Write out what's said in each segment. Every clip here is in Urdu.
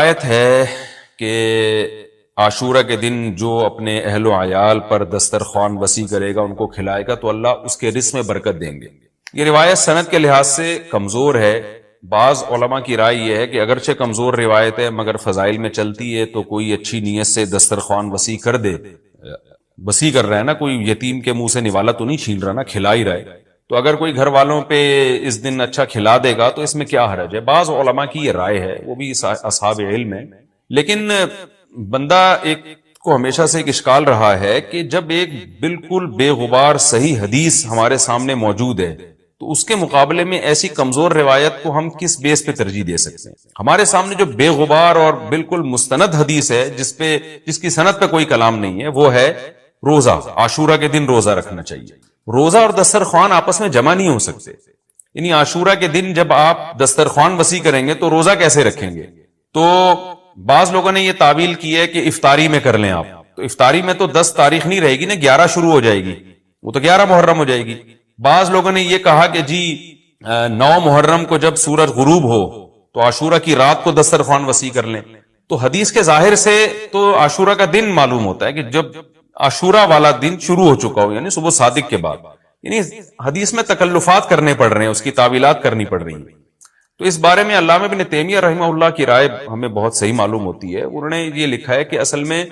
روایت ہے کہ عاشورہ کے دن جو اپنے اہل و عیال پر دسترخوان وسیع کرے گا، ان کو کھلائے گا، تو اللہ اس کے رزق میں برکت دیں گے۔ یہ روایت سند کے لحاظ سے کمزور ہے۔ بعض علماء کی رائے یہ ہے کہ اگرچہ کمزور روایت ہے مگر فضائل میں چلتی ہے، تو کوئی اچھی نیت سے دسترخوان وسیع کر دے، وسیع کر رہا ہے نا، کوئی یتیم کے منہ سے نوالا تو نہیں چھین رہا نا، کھلا ہی رہا ہے، تو اگر کوئی گھر والوں پہ اس دن اچھا کھلا دے گا تو اس میں کیا حرج ہے۔ بعض علماء کی یہ رائے ہے، وہ بھی اصحاب علم ہے۔ لیکن بندہ ایک کو ہمیشہ سے ایک اشکال رہا ہے کہ جب ایک بالکل بے غبار صحیح حدیث ہمارے سامنے موجود ہے تو اس کے مقابلے میں ایسی کمزور روایت کو ہم کس بیس پہ ترجیح دے سکتے ہیں؟ ہمارے سامنے جو بے غبار اور بالکل مستند حدیث ہے، جس کی سند پہ کوئی کلام نہیں ہے، وہ ہے روزہ، عاشورہ کے دن روزہ رکھنا چاہیے۔ روزہ اور دسترخوان آپس میں جمع نہیں ہو سکتے، یعنی عاشورہ کے دن جب آپ دسترخوان وسیع کریں گے تو روزہ کیسے رکھیں گے؟ تو بعض لوگوں نے یہ تعویل کی ہے کہ افطاری میں کر لیں آپ، تو افطاری میں تو 10 تاریخ نہیں رہے گی نا، 11 شروع ہو جائے گی، وہ تو 11 محرم ہو جائے گی۔ بعض لوگوں نے یہ کہا کہ جی 9 محرم کو جب سورج غروب ہو تو عاشورہ کی رات کو دسترخوان وسیع کر لیں۔ تو حدیث کے ظاہر سے تو عاشورہ کا دن معلوم ہوتا ہے کہ جب عاشورہ والا دن شروع ہو چکا ہو، یعنی صبح صادق کے بعد، یعنی حدیث میں تکلفات کرنے پڑ رہے ہیں، اس کی تعویلات کرنی پڑ رہی ہیں۔ تو اس بارے میں علامہ ابن تیمیہ رحمہ اللہ کی رائے ہمیں بہت صحیح معلوم ہوتی ہے۔ انہوں نے یہ لکھا ہے کہ اصل میں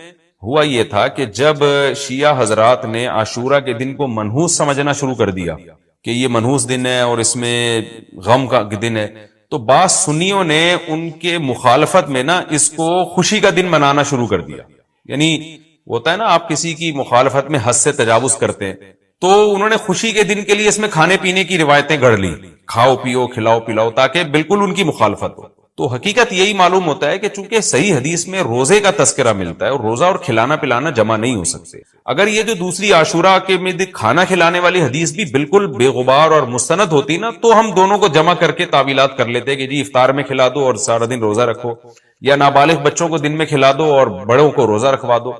ہوا یہ تھا کہ جب شیعہ حضرات نے عاشورہ کے دن کو منحوس سمجھنا شروع کر دیا کہ یہ منحوس دن ہے اور اس میں غم کا دن ہے، تو بعض سنیوں نے ان کے مخالفت میں نا اس کو خوشی کا دن منانا شروع کر دیا۔ یعنی ہوتا ہے نا، آپ کسی کی مخالفت میں حد سے تجاوز کرتے ہیں، تو انہوں نے خوشی کے دن کے لیے اس میں کھانے پینے کی روایتیں گڑھ لی، کھاؤ پیو کھلاؤ پلاؤ، تاکہ بالکل ان کی مخالفت ہو۔ تو حقیقت یہی معلوم ہوتا ہے کہ چونکہ صحیح حدیث میں روزے کا تذکرہ ملتا ہے، اور روزہ اور کھلانا پلانا جمع نہیں ہو سکتے۔ اگر یہ جو دوسری عاشورہ کے میں کھانا کھلانے والی حدیث بھی بالکل بے غبار اور مستند ہوتی نا، تو ہم دونوں کو جمع کر کے تعویلات کر لیتے کہ جی افطار میں کھلا دو اور سارا دن روزہ رکھو، یا نابالغ بچوں کو دن میں کھلا دو اور بڑوں کو روزہ رکھوا دو،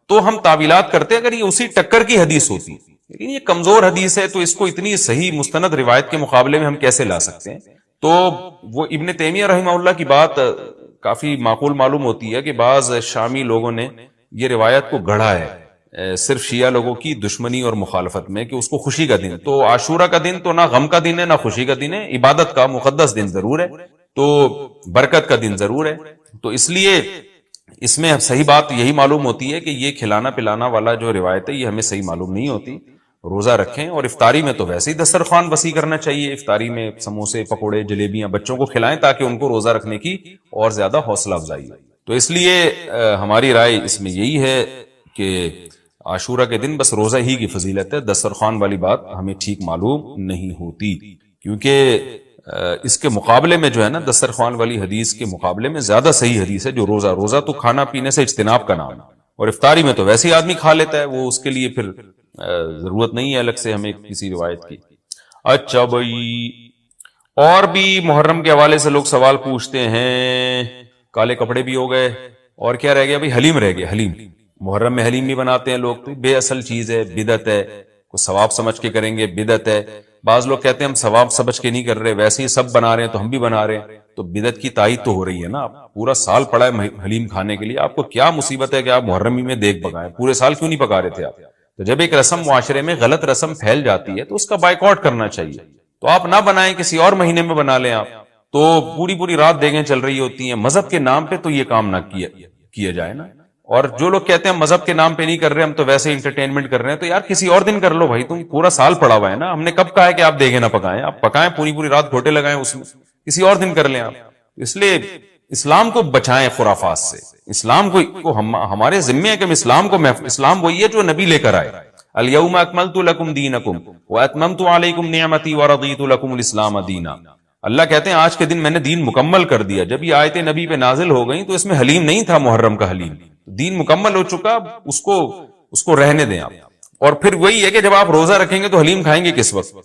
تو ہم تعویلات کرتے اگر یہ اسی ٹکر کی حدیث ہوتی۔ لیکن یہ کمزور حدیث ہے، تو اس کو اتنی صحیح مستند روایت کے مقابلے میں ہم کیسے لا سکتے ہیں؟ تو وہ ابن تیمیہ رحمہ اللہ کی بات کافی معقول معلوم ہوتی ہے کہ بعض شامی لوگوں نے یہ روایت کو گڑھا ہے صرف شیعہ لوگوں کی دشمنی اور مخالفت میں، کہ اس کو خوشی کا دن، تو عاشورہ کا دن تو نہ غم کا دن ہے نہ خوشی کا دن ہے، عبادت کا مقدس دن ضرور ہے، تو برکت کا دن ضرور ہے۔ تو اس لیے اس میں صحیح بات یہی معلوم ہوتی ہے کہ یہ کھلانا پلانا والا جو روایت ہے یہ ہمیں صحیح معلوم نہیں ہوتی۔ روزہ رکھیں، اور افطاری میں تو ویسے ہی دسترخوان وسیع کرنا چاہیے، افطاری میں سموسے پکوڑے جلیبیاں بچوں کو کھلائیں تاکہ ان کو روزہ رکھنے کی اور زیادہ حوصلہ افزائی ہو۔ تو اس لیے ہماری رائے اس میں یہی ہے کہ عاشورہ کے دن بس روزہ ہی کی فضیلت ہے، دسترخوان والی بات ہمیں ٹھیک معلوم نہیں ہوتی، کیونکہ اس کے مقابلے میں جو ہے نا دسترخوان والی حدیث کے مقابلے میں زیادہ صحیح حدیث ہے جو روزہ تو کھانا پینے سے اجتناب کا نام ہے، اور افطاری میں تو ویسے ہی آدمی کھا لیتا ہے، وہ اس کے لیے پھر ضرورت نہیں ہے الگ سے ہمیں کسی روایت کی۔ اچھا بھائی، اور بھی محرم کے حوالے سے لوگ سوال پوچھتے ہیں، کالے کپڑے بھی ہو گئے، اور کیا رہ گیا بھائی؟ حلیم رہ گیا۔ حلیم محرم میں حلیم بھی بناتے ہیں لوگ، تو بے اصل چیز ہے، بدعت ہے، کوئی ثواب سمجھ کے کریں گے بدعت ہے۔ بعض لوگ کہتے ہیں ہم ثواب سمجھ کے نہیں کر رہے، ویسے ہی سب بنا رہے ہیں تو ہم بھی بنا رہے ہیں، تو بدعت کی تائید تو ہو رہی ہے نا۔ پورا سال پڑا ہے حلیم کھانے کے لیے، آپ کو کیا مصیبت ہے کہ آپ محرم میں دیکھ پکائیں؟ پورے سال کیوں نہیں پکا رہے تھے آپ؟ تو جب ایک رسم معاشرے میں غلط رسم پھیل جاتی ہے تو اس کا بائیکاٹ کرنا چاہیے، تو آپ نہ بنائیں، کسی اور مہینے میں بنا لیں آپ۔ تو پوری رات دیگیں چل رہی ہوتی ہیں، مذہب کے نام پہ تو یہ کام نہ کیا جائے نا۔ اور جو لوگ کہتے ہیں مذہب کے نام پہ نہیں کر رہے، ہم تو ویسے انٹرٹینمنٹ کر رہے ہیں، تو یار کسی اور دن کر لو بھائی، تم پورا سال پڑا ہوا ہے نا، ہم نے کب کہا ہے کہ آپ دیگیں نہ پکائیں؟ آپ پکائیں، پوری رات گھوٹے لگائیں، اس میں کسی اور دن کر لیں آپ۔ اس لیے اسلام کو بچائیں خرافات سے، اسلام کو ہمارے ذمے ہے کہ ہم اسلام وہی ہے جو نبی لے کر آئے۔ الیوم اکملت لکم دینکم واتممت علیکم نعمتی ورضیت لکم الاسلام دینا۔ اللہ کہتے ہیں آج کے دن میں نے دین مکمل کر دیا۔ جب یہ آیتیں نبی پہ نازل ہو گئیں تو اس میں حلیم نہیں تھا، محرم کا حلیم، دین مکمل ہو چکا، اس کو رہنے دیں آپ۔ اور پھر وہی ہے کہ جب آپ روزہ رکھیں گے تو حلیم کھائیں گے کس وقت؟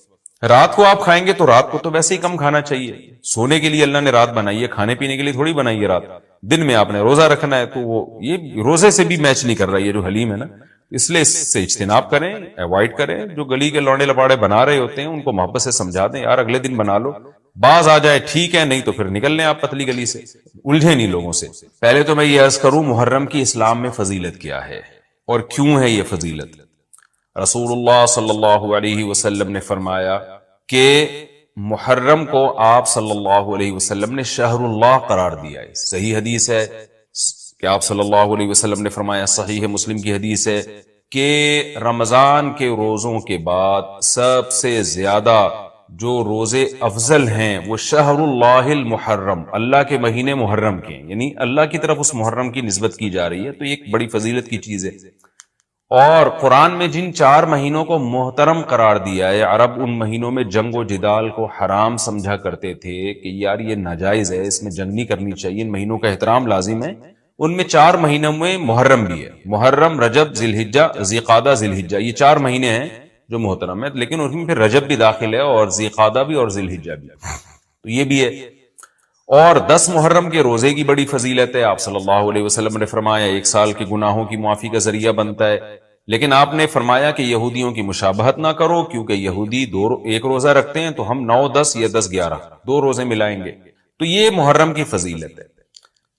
رات کو آپ کھائیں گے تو رات کو تو ویسے ہی کم کھانا چاہیے، سونے کے لیے اللہ نے رات بنائی ہے، کھانے پینے کے لیے تھوڑی بنائی ہے رات۔ دن میں آپ نے روزہ رکھنا ہے، تو وہ یہ روزے سے بھی میچ نہیں کر رہا یہ جو حلیم ہے نا، اس لیے اس سے اجتناب کریں، ایوائڈ کریں۔ جو گلی کے لوڑے لپاڑے بنا رہے ہوتے ہیں ان کو محبت سے سمجھا دیں، یار اگلے دن بنا لو، باز آ جائے ٹھیک ہے، نہیں تو پھر نکل لیں آپ پتلی گلی سے، الجھے نہیں لوگوں سے۔ پہلے تو میں یہ عرض کروں محرم کی اسلام میں فضیلت کیا ہے اور کیوں ہے یہ فضیلت۔ رسول اللہ صلی اللہ علیہ وسلم نے فرمایا کہ محرم کو آپ صلی اللہ علیہ وسلم نے شہر اللہ قرار دیا ہے۔ صحیح حدیث ہے کہ آپ صلی اللہ علیہ وسلم نے فرمایا، صحیح مسلم کی حدیث ہے کہ رمضان کے روزوں کے بعد سب سے زیادہ جو روزے افضل ہیں وہ شہر اللہ المحرم، اللہ کے مہینے محرم کے، یعنی اللہ کی طرف اس محرم کی نسبت کی جا رہی ہے، تو یہ ایک بڑی فضیلت کی چیز ہے۔ اور قرآن میں جن 4 مہینوں کو محترم قرار دیا ہے، عرب ان مہینوں میں جنگ و جدال کو حرام سمجھا کرتے تھے کہ یار یہ ناجائز ہے، اس میں جنگ نہیں کرنی چاہیے، ان مہینوں کا احترام لازم ہے۔ ان میں 4 مہینوں میں محرم بھی ہے، محرم، رجب، ذی الحجہ، ذی قعدہ، ذی الحجہ، یہ 4 مہینے ہیں جو محترم ہے، لیکن اس میں پھر رجب بھی داخل ہے اور ذی قعدہ بھی اور ذی الحجہ بھی، تو یہ بھی ہے۔ اور 10 محرم کے روزے کی بڑی فضیلت ہے، آپ صلی اللہ علیہ وسلم نے فرمایا 1 سال کے گناہوں کی معافی کا ذریعہ بنتا ہے، لیکن آپ نے فرمایا کہ یہودیوں کی مشابہت نہ کرو، کیونکہ یہودی 1 روزہ رکھتے ہیں تو ہم 9، 10 یا 10، 11 2 روزے ملائیں گے، تو یہ محرم کی فضیلت ہے۔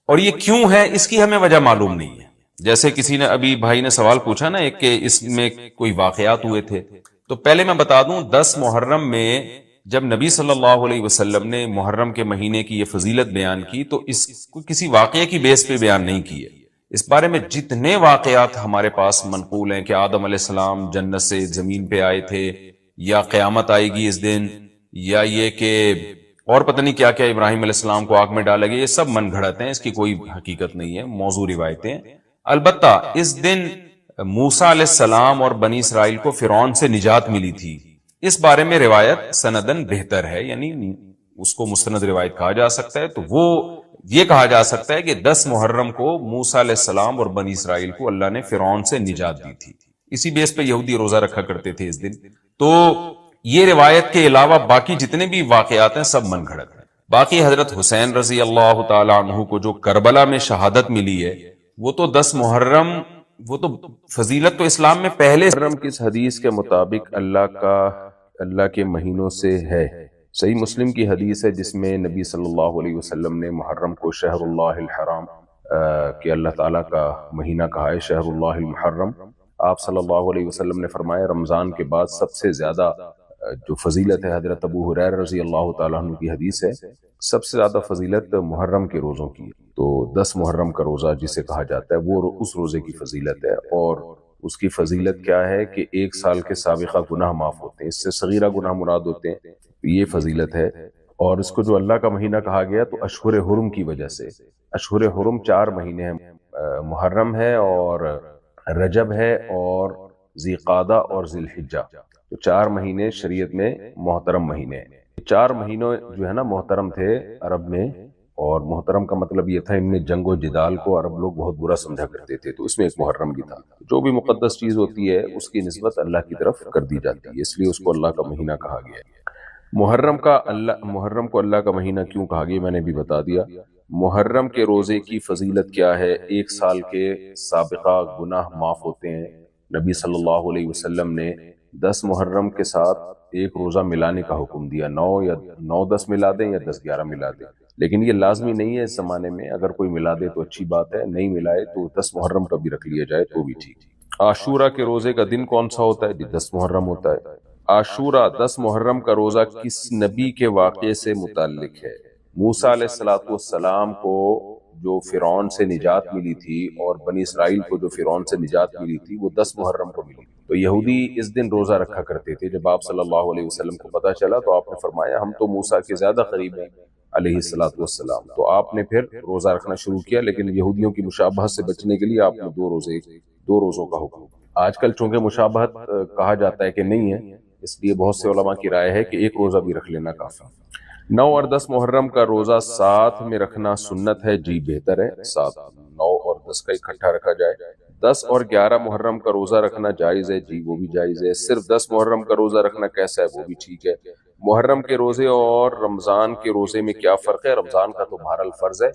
اور یہ کیوں ہے اس کی ہمیں وجہ معلوم نہیں ہے۔ جیسے کسی نے ابھی بھائی نے سوال پوچھا نا ایک کہ اس میں کوئی واقعات ہوئے تھے، تو پہلے میں بتا دوں 10 محرم میں جب نبی صلی اللہ علیہ وسلم نے محرم کے مہینے کی یہ فضیلت بیان کی تو اس کو کسی واقعے کی بیس پہ بیان نہیں کی ہے۔ اس بارے میں جتنے واقعات ہمارے پاس منقول ہیں کہ آدم علیہ السلام جنت سے زمین پہ آئے تھے، یا قیامت آئے گی اس دن، یا یہ کہ اور پتہ نہیں کیا کیا ابراہیم علیہ السلام کو آگ میں ڈالا گیا، یہ سب من گھڑت ہیں، اس کی کوئی حقیقت نہیں ہے، موضوع روایتیں۔ البتہ اس دن موسیٰ علیہ السلام اور بنی اسرائیل کو فرعون سے نجات ملی تھی، اس بارے میں روایت سندن بہتر ہے، یعنی اس کو مستند روایت کہا جا سکتا ہے۔ تو وہ یہ کہا جا سکتا ہے کہ 10 محرم کو موسیٰ علیہ السلام اور بنی اسرائیل کو اللہ نے فرعون سے نجات دی تھی، اسی بیس پہ یہودی روزہ رکھا کرتے تھے اس دن۔ تو یہ روایت کے علاوہ باقی جتنے بھی واقعات ہیں سب من گھڑت ہیں۔ باقی حضرت حسین رضی اللہ تعالی عنہ کو جو کربلا میں شہادت ملی ہے، وہ تو 10 محرم، وہ تو فضیلت تو اسلام میں پہلے محرم کس حدیث کے مطابق اللہ کے مہینوں سے ہے۔ صحیح مسلم کی حدیث ہے جس میں نبی صلی اللہ علیہ وسلم نے محرم کو شہر اللہ الحرام کہ اللہ تعالیٰ کا مہینہ کہا ہے، شہر اللہ المحرم۔ آپ صلی اللہ علیہ وسلم نے فرمایا رمضان کے بعد سب سے زیادہ جو فضیلت ہے، حضرت ابو ہریرہ رضی اللہ تعالیٰ عنہ کی حدیث ہے، سب سے زیادہ فضیلت محرم کے روزوں کی ہے۔ تو 10 محرم کا روزہ جسے کہا جاتا ہے وہ اس روزے کی فضیلت ہے، اور اس کی فضیلت کیا ہے کہ 1 سال کے سابقہ گناہ معاف ہوتے ہیں، اس سے صغیرہ گناہ مراد ہوتے ہیں، یہ فضیلت ہے۔ اور اس کو جو اللہ کا مہینہ کہا گیا تو اشہر حرم کی وجہ سے، اشہر حرم 4 مہینے ہیں، محرم ہے اور رجب ہے اور ذی قعدہ اور ذی الحجہ، تو 4 مہینے شریعت میں محترم مہینے ہیں۔ 4 مہینوں جو ہے نا محترم تھے عرب میں، اور محترم کا مطلب یہ تھا ان میں جنگ و جدال کو عرب لوگ بہت برا سمجھا کرتے تھے، تو اس میں ایک محرم بھی تھا۔ جو بھی مقدس چیز ہوتی ہے اس کی نسبت اللہ کی طرف کر دی جاتی ہے، اس لیے اس کو اللہ کا مہینہ کہا گیا ہے۔ محرم کو اللہ کا مہینہ کیوں کہا گیا میں نے بھی بتا دیا۔ محرم کے روزے کی فضیلت کیا ہے؟ 1 سال کے سابقہ گناہ معاف ہوتے ہیں۔ نبی صلی اللہ علیہ وسلم نے 10 محرم کے ساتھ ایک روزہ ملانے کا حکم دیا، 9 10 ملا دیں یا 10 11 ملا دیں، لیکن یہ لازمی نہیں ہے اس زمانے میں، اگر کوئی ملا دے تو اچھی بات ہے، نہیں ملائے تو 10 محرم کا بھی رکھ لیا جائے تو بھی ٹھیک۔ عاشورہ کے روزے کا دن کون سا ہوتا ہے؟ 10 محرم ہوتا ہے۔ عاشورہ 10 محرم کا روزہ کس نبی کے واقعے سے متعلق ہے؟ موسیٰ علیہ السلام کو جو فرعون سے نجات ملی تھی اور بنی اسرائیل کو جو فرعون سے نجات ملی تھی وہ 10 محرم کو ملی، تو یہودی اس دن روزہ رکھا کرتے تھے۔ جب آپ صلی اللہ علیہ وسلم کو پتہ چلا تو آپ نے فرمایا ہم تو موسیٰ کے زیادہ قریب ہیں علیہ السلام، تو آپ نے پھر روزہ رکھنا شروع کیا، لیکن یہودیوں کی مشابہت سے بچنے کے لیے آپ نے 2 روزوں کا حکم۔ آج کل چونکہ مشابہت کہا جاتا ہے کہ نہیں ہے، اس لیے بہت سے علماء کی رائے ہے کہ 1 روزہ بھی رکھ لینا کافی۔ 9 اور 10 محرم کا روزہ ساتھ میں رکھنا سنت ہے؟ جی بہتر ہے، 9 اور 10 کا اکٹھا رکھا جائے۔ 10 اور 11 محرم کا روزہ رکھنا جائز ہے؟ جی وہ بھی جائز ہے۔ صرف 10 محرم کا روزہ رکھنا کیسا ہے؟ وہ بھی ٹھیک ہے۔ محرم کے روزے اور رمضان کے روزے میں کیا فرق ہے؟ رمضان کا تو بہرحال فرض ہے،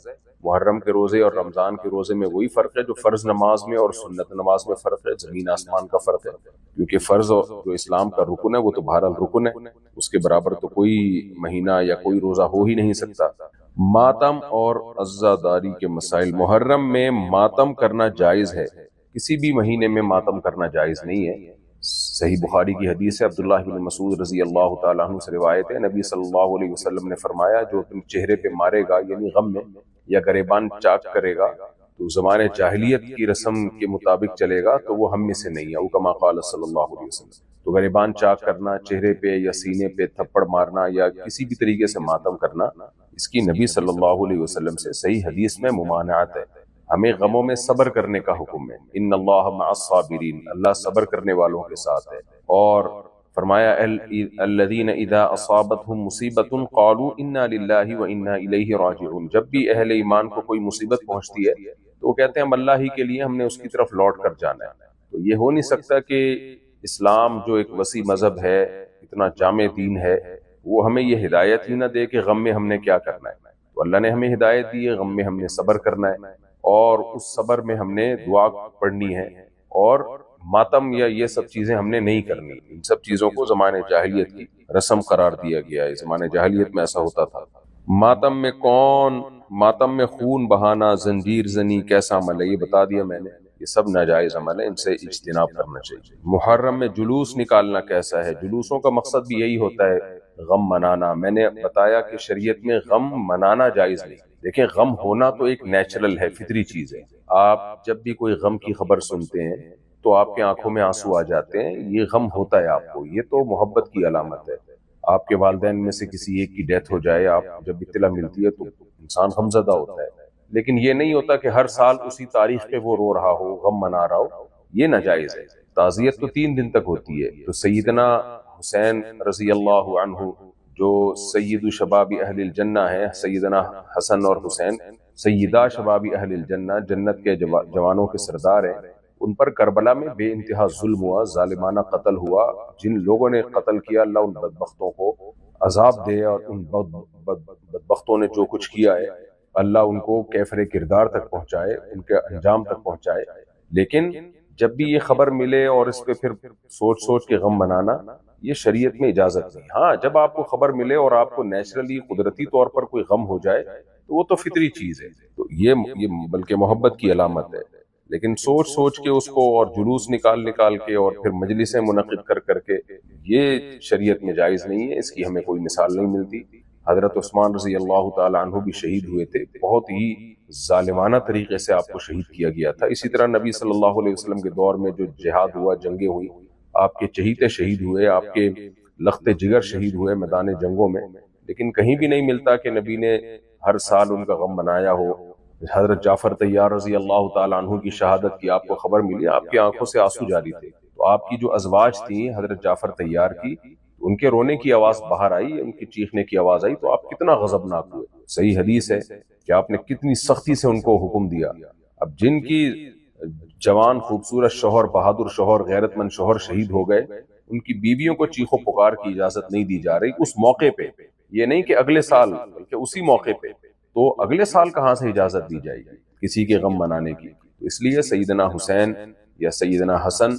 محرم کے روزے اور رمضان کے روزے میں وہی فرق ہے جو فرض نماز میں اور سنت نماز میں فرق ہے، زمین آسمان کا فرق ہے، کیونکہ فرض جو اسلام کا رکن ہے وہ تو بہرحال رکن ہے، اس کے برابر تو کوئی مہینہ یا کوئی روزہ ہو ہی نہیں سکتا۔ ماتم اور عزاداری کے مسائل۔ محرم میں ماتم کرنا جائز ہے، کسی بھی مہینے میں ماتم کرنا جائز نہیں ہے۔ صحیح بخاری کی حدیث ہے، عبداللہ بن مسعود رضی اللہ تعالیٰ عنہ سے روایت ہے، نبی صلی اللہ علیہ وسلم نے فرمایا جو اپنے چہرے پہ مارے گا یعنی غم میں، یا گریبان چاک کرے گا تو زمانے جاہلیت کی رسم کے مطابق چلے گا تو وہ ہم میں سے نہیں ہے، او کما قال صلی اللہ علیہ وسلم۔ تو گریبان چاک کرنا، چہرے پہ یا سینے پہ تھپڑ مارنا یا کسی بھی طریقے سے ماتم کرنا، اس کی نبی صلی اللہ علیہ وسلم سے صحیح حدیث میں ممانعت ہے۔ ہمیں غموں میں صبر کرنے کا حکم ہے، ان اللہ مع الصابرین، اللہ صبر کرنے والوں کے ساتھ ہے۔ اور فرمایا الذین اذا اصابتهم مصیبت قالوا انا للہ وانا الیہ راجعون، جب بھی اہل ایمان کو کوئی مصیبت پہنچتی ہے تو وہ کہتے ہیں ہم اللہ ہی کے لیے، ہم نے اس کی طرف لوٹ کر جانا ہے۔ تو یہ ہو نہیں سکتا کہ اسلام جو ایک وسیع مذہب ہے، اتنا جامع دین ہے، وہ ہمیں یہ ہدایت ہی نہ دے کہ غم میں ہم نے کیا کرنا ہے۔ تو اللہ نے ہمیں ہدایت دی ہے، غم میں ہم نے صبر کرنا ہے، اور اس صبر میں ہم نے دعا پڑھنی ہے، اور ماتم یا یہ سب چیزیں ہم نے نہیں کرنی۔ ان سب چیزوں کو زمانے جاہلیت کی رسم قرار دیا گیا ہے، زمانے جاہلیت میں ایسا ہوتا تھا۔ ماتم میں خون بہانا، زنجیر زنی کیسا عمل ہے، یہ بتا دیا میں نے، یہ سب ناجائز عمل ہے، ان سے اجتناب کرنا چاہیے۔ محرم میں جلوس نکالنا کیسا ہے؟ جلوسوں کا مقصد بھی یہی ہوتا ہے، غم منانا۔ میں نے بتایا کہ شریعت میں غم منانا جائز نہیں۔ دیکھیں غم ہونا تو ایک نیچرل ہے، فطری چیز ہے۔ آپ جب بھی کوئی غم کی خبر سنتے ہیں تو آپ کے آنکھوں میں آنسو آ جاتے ہیں، یہ غم ہوتا ہے آپ کو، یہ تو محبت کی علامت ہے۔ آپ کے والدین میں سے کسی ایک کی ڈیتھ ہو جائے، آپ جب اطلاع ملتی ہے تو انسان غمزدہ ہوتا ہے، لیکن یہ نہیں ہوتا کہ ہر سال اسی تاریخ پہ وہ رو رہا ہو، غم منا رہا ہو، یہ ناجائز ہے۔ تعزیت تو 3 دن تک ہوتی ہے۔ تو سیدنا حسین رضی اللہ عنہ جو سید شباب اہل الجنہ ہے، سیدنا حسن اور حسین سیدہ شباب اہل الجنہ، جنت کے جوانوں کے سردار ہیں، ان پر کربلا میں بے انتہا ظلم ہوا، ظالمانہ قتل ہوا۔ جن لوگوں نے قتل کیا، اللہ ان بدبختوں کو عذاب دے، اور ان بدبختوں نے جو کچھ کیا ہے اللہ ان کو کیفر کردار تک پہنچائے، ان کے انجام تک پہنچائے۔ لیکن جب بھی یہ خبر ملے اور اس پہ پھر سوچ کے غم منانا، یہ شریعت میں اجازت نہیں۔ ہاں جب آپ کو خبر ملے اور آپ کو نیچرلی قدرتی طور پر کوئی غم ہو جائے تو وہ تو فطری چیز ہے، تو یہ بلکہ محبت کی علامت ہے۔ لیکن سوچ کے اس کو، اور جلوس نکال کے، اور پھر مجلسیں منعقد کر کے، یہ شریعت میں جائز نہیں ہے، اس کی ہمیں کوئی مثال نہیں ملتی۔ حضرت عثمان رضی اللہ تعالی عنہ بھی شہید ہوئے تھے، بہت ہی ظالمانہ طریقے سے آپ کو شہید کیا گیا تھا۔ اسی طرح نبی صلی اللہ علیہ وسلم کے دور میں جو جہاد ہوا، جنگیں ہوئی، آپ کے چہیتے شہید ہوئے، آپ کے لخت جگر شہید ہوئے میدان جنگوں میں، لیکن کہیں بھی نہیں ملتا کہ نبی نے ہر سال ان کا غم منایا ہو۔ حضرت جعفر طیار رضی اللہ تعالیٰ عنہ کی شہادت کی آپ کو خبر ملی، آپ کی آنکھوں سے آنسو جاری تھے، تو آپ کی جو ازواج تھیں حضرت جعفر طیار کی، ان کے رونے کی آواز باہر آئی، ان کی چیخنے کی آواز آئی، تو آپ کتنا غضبناک ہوئے۔ صحیح حدیث ہے کہ آپ نے کتنی سختی سے ان کو حکم دیا۔ اب جن کی جوان خوبصورت شوہر، بہادر شوہر، غیرت مند شوہر شہید ہو گئے، ان کی بیویوں کو چیخ و پکار کی اجازت نہیں دی جا رہی اس موقع پہ، یہ نہیں کہ اگلے سال، بلکہ اسی موقع پہ۔ تو اگلے سال کہاں سے اجازت دی جائے گی کسی کے غم منانے کی؟ تو اس لیے سیدنا حسین یا سیدنا حسن،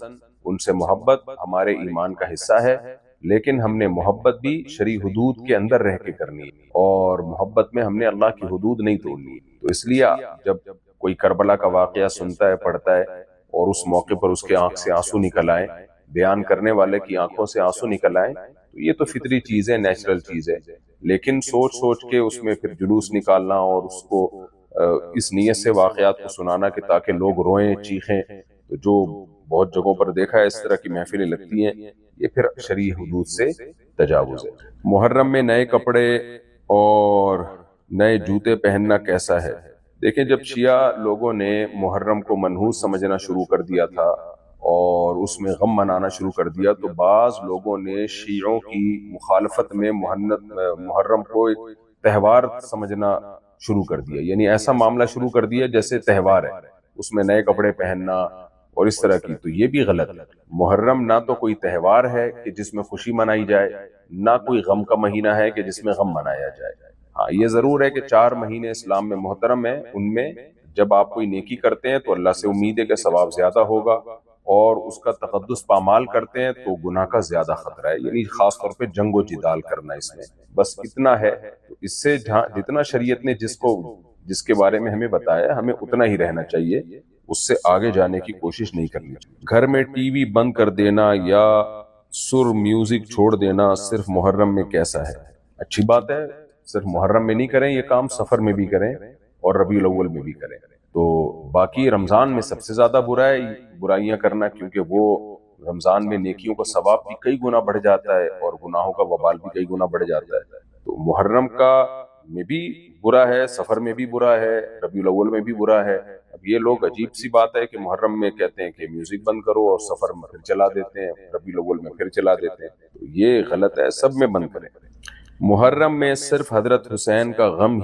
ان سے محبت ہمارے ایمان کا حصہ ہے، لیکن ہم نے محبت بھی شرعی حدود کے اندر رہ کے کرنی ہے، اور محبت میں ہم نے اللہ کی حدود نہیں توڑنی۔ تو اس لیے جب کوئی کربلا کا واقعہ سنتا ہے، پڑھتا ہے، اور اس موقع پر اس کے آنکھ سے آنسو نکل آئے، بیان کرنے والے کی آنکھوں سے آنسو نکل آئے، تو یہ تو فطری چیز ہے، نیچرل چیز ہے۔ لیکن سوچ کے اس میں پھر جلوس نکالنا، اور اس کو اس نیت سے واقعات کو سنانا کہ تاکہ لوگ روئیں، چیخیں، تو جو بہت جگہوں پر دیکھا ہے اس طرح کی محفلیں لگتی ہیں، یہ پھر شرعی حدود سے تجاوز ہے۔ محرم میں نئے کپڑے اور نئے جوتے پہننا کیسا ہے؟ دیکھیں جب شیعہ لوگوں نے محرم کو منحوس سمجھنا شروع کر دیا تھا اور اس میں غم منانا شروع کر دیا، تو بعض لوگوں نے شیعوں کی مخالفت میں محرم کو ایک تہوار سمجھنا شروع کر دیا، یعنی ایسا معاملہ شروع کر دیا جیسے تہوار ہے، اس میں نئے کپڑے پہننا اور اس طرح کی۔ تو یہ بھی غلط ہے۔ محرم نہ تو کوئی تہوار ہے کہ جس میں خوشی منائی جائے، نہ کوئی غم کا مہینہ ہے کہ جس میں غم منایا جائے۔ ہاں یہ ضرور ہے کہ 4 مہینے اسلام میں محترم ہیں، ان میں جب آپ کوئی نیکی کرتے ہیں تو اللہ سے امید ہے کہ ثواب زیادہ ہوگا، اور اس کا تقدس پامال کرتے ہیں تو گناہ کا زیادہ خطرہ ہے، یعنی خاص طور پہ جنگ و جدال کرنا اس میں، بس اتنا ہے۔ تو اس سے جتنا شریعت نے جس کے بارے میں ہمیں بتایا ہمیں اتنا ہی رہنا چاہیے، اس سے آگے جانے کی کوشش نہیں کرنی چاہیے۔ گھر میں ٹی وی بند کر دینا یا سر میوزک چھوڑ دینا صرف محرم میں کیسا ہے؟ اچھی بات ہے، صرف محرم میں نہیں کریں یہ کام، سفر میں بھی کریں اور ربیع الاول میں بھی کریں۔ تو باقی رمضان میں سب سے زیادہ برائیاں کرنا، کیونکہ وہ رمضان میں نیکیوں کا ثواب بھی کئی گنا بڑھ جاتا ہے اور گناہوں کا وبال بھی کئی گنا بڑھ جاتا ہے۔ تو محرم کا میں بھی برا ہے، سفر میں بھی برا ہے، ربیع الاول میں بھی برا ہے۔ اب یہ لوگ عجیب سی بات ہے کہ محرم میں کہتے ہیں کہ میوزک بند کرو اور سفر میں پھر چلا دیتے ہیں، ربیع الاول میں پھر چلا دیتے ہیں، تو یہ غلط ہے، سب میں بند کریں۔ محرم میں صرف حضرت حسین کا غم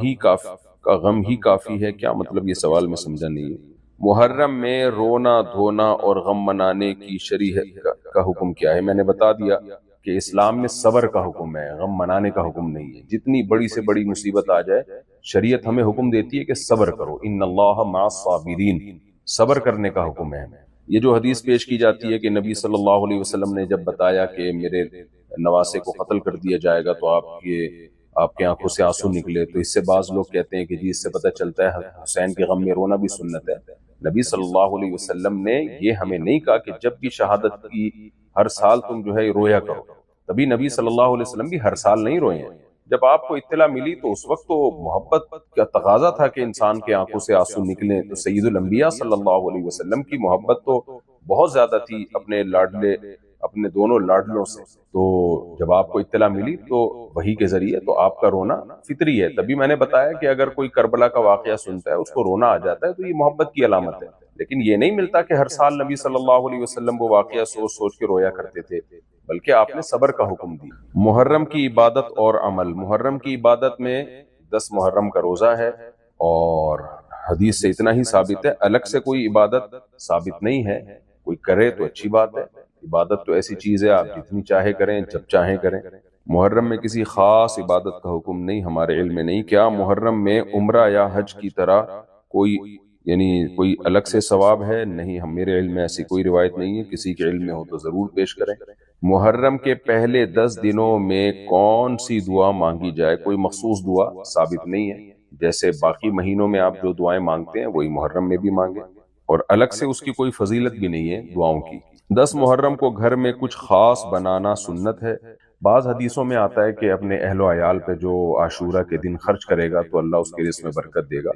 ہی کافی ہے، کیا مطلب یہ سوال میں سمجھا نہیں ہے۔ محرم میں رونا دھونا اور غم منانے کی شریعت کا حکم کیا ہے؟ میں نے بتا دیا کہ اسلام میں صبر کا حکم ہے، غم منانے کا حکم نہیں ہے۔ جتنی بڑی سے بڑی مصیبت آ جائے شریعت ہمیں حکم دیتی ہے کہ صبر کرو، ان اللہ مع الصابرین، صبر کرنے کا حکم ہے۔ یہ جو حدیث پیش کی جاتی ہے کہ نبی صلی اللہ علیہ وسلم نے جب بتایا کہ میرے نواسے کو قتل کر دیا جائے گا تو آپ کے آنکھوں سے آنسو نکلے، تو اس سے بعض لوگ کہتے ہیں کہ جی اس سے پتہ چلتا ہے حسین کے غم میں رونا بھی سنت ہے۔ نبی صلی اللہ علیہ وسلم نے یہ ہمیں نہیں کہا کہ جب بھی شہادت کی ہر سال تم جو ہے رویا کرو، تبھی نبی صلی اللہ علیہ وسلم بھی ہر سال نہیں روئے ہیں۔ جب آپ کو اطلاع ملی تو اس وقت تو محبت کا تقاضا تھا کہ انسان کے آنکھوں سے آنسو نکلیں، تو سید الانبیاء صلی اللہ علیہ وسلم کی محبت تو بہت زیادہ تھی اپنے دونوں لاڈلوں سے۔ تو جب آپ کو اطلاع ملی تو وحی کے ذریعے تو آپ کا رونا فطری ہے۔ تبھی میں نے بتایا کہ اگر کوئی کربلا کا واقعہ سنتا ہے اس کو رونا آ جاتا ہے تو یہ محبت کی علامت ہے، لیکن یہ نہیں ملتا کہ ہر سال نبی صلی اللہ علیہ وسلم وہ واقعہ سوچ سوچ کے رویا کرتے تھے، بلکہ آپ نے صبر کا حکم دی۔ محرم کی عبادت اور عمل۔ محرم کی عبادت میں 10 محرم کا روزہ ہے اور حدیث سے اتنا ہی ثابت ہے، الگ سے کوئی عبادت ثابت نہیں ہے، کوئی کرے تو اچھی بات ہے۔ عبادت تو ایسی چیز ہے آپ جتنی چاہے کریں، جب چاہیں کریں۔ محرم میں کسی خاص عبادت کا حکم نہیں، ہمارے علم میں نہیں۔ کیا محرم میں عمرہ یا حج کی طرح کوئی الگ سے ثواب ہے؟ نہیں، میرے علم میں ایسی کوئی روایت نہیں ہے، کسی کے علم میں ہو تو ضرور پیش کریں۔ محرم کے پہلے 10 دنوں میں کون سی دعا مانگی جائے؟ کوئی مخصوص دعا ثابت نہیں ہے، جیسے باقی مہینوں میں آپ جو دعائیں مانگتے ہیں وہی محرم میں بھی مانگیں، اور الگ سے اس کی کوئی فضیلت بھی نہیں ہے دعاؤں کی۔ 10 محرم کو گھر میں کچھ خاص بنانا سنت ہے۔ بعض حدیثوں میں آتا ہے کہ اپنے اہل و عیال پہ جو عاشورہ کے دن خرچ کرے گا تو اللہ اس کے رزق میں برکت دے گا۔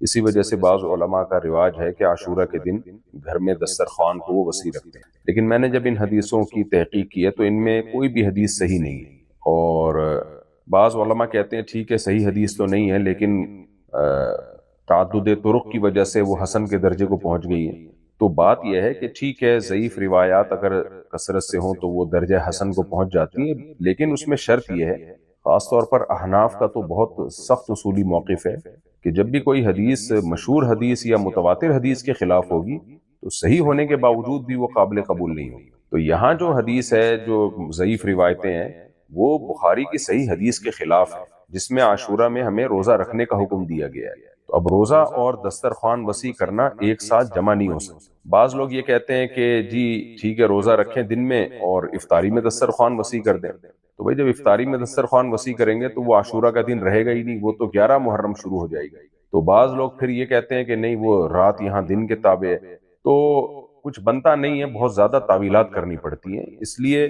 اسی وجہ سے بعض علماء کا رواج ہے کہ عاشورہ کے دن گھر میں دسترخوان کو وہ وسیع رکھتے ہیں، لیکن میں نے جب ان حدیثوں کی تحقیق کی ہے تو ان میں کوئی بھی حدیث صحیح نہیں ہے، اور بعض علماء کہتے ہیں ٹھیک ہے صحیح حدیث تو نہیں ہے لیکن تعدد طرق کی وجہ سے وہ حسن کے درجے کو پہنچ گئی ہے۔ تو بات یہ ہے کہ ٹھیک ہے ضعیف روایات اگر کثرت سے ہوں تو وہ درجہ حسن کو پہنچ جاتی ہیں، لیکن اس میں شرط یہ ہے، خاص طور پر احناف کا تو بہت سخت اصولی موقف ہے کہ جب بھی کوئی حدیث مشہور حدیث یا متواتر حدیث کے خلاف ہوگی تو صحیح ہونے کے باوجود بھی وہ قابل قبول نہیں ہوگی۔ تو یہاں جو حدیث ہے، جو ضعیف روایتیں ہیں، وہ بخاری کی صحیح حدیث کے خلاف ہے جس میں عاشورہ میں ہمیں روزہ رکھنے کا حکم دیا گیا ہے۔ تو اب روزہ اور دسترخوان وسیع کرنا ایک ساتھ جمع نہیں ہو سکتا۔ بعض لوگ یہ کہتے ہیں کہ جی ٹھیک ہے روزہ رکھیں دن میں اور افطاری میں دسترخوان وسیع کر دیں، تو بھائی جب افطاری میں دسترخوان وسیع کریں گے تو وہ عاشورہ کا دن رہے گا ہی نہیں، وہ تو 11 محرم شروع ہو جائے گی۔ تو بعض لوگ پھر یہ کہتے ہیں کہ نہیں وہ رات یہاں دن کے تابع ہے، تو کچھ بنتا نہیں ہے، بہت زیادہ تعویلات کرنی پڑتی ہیں۔ اس لیے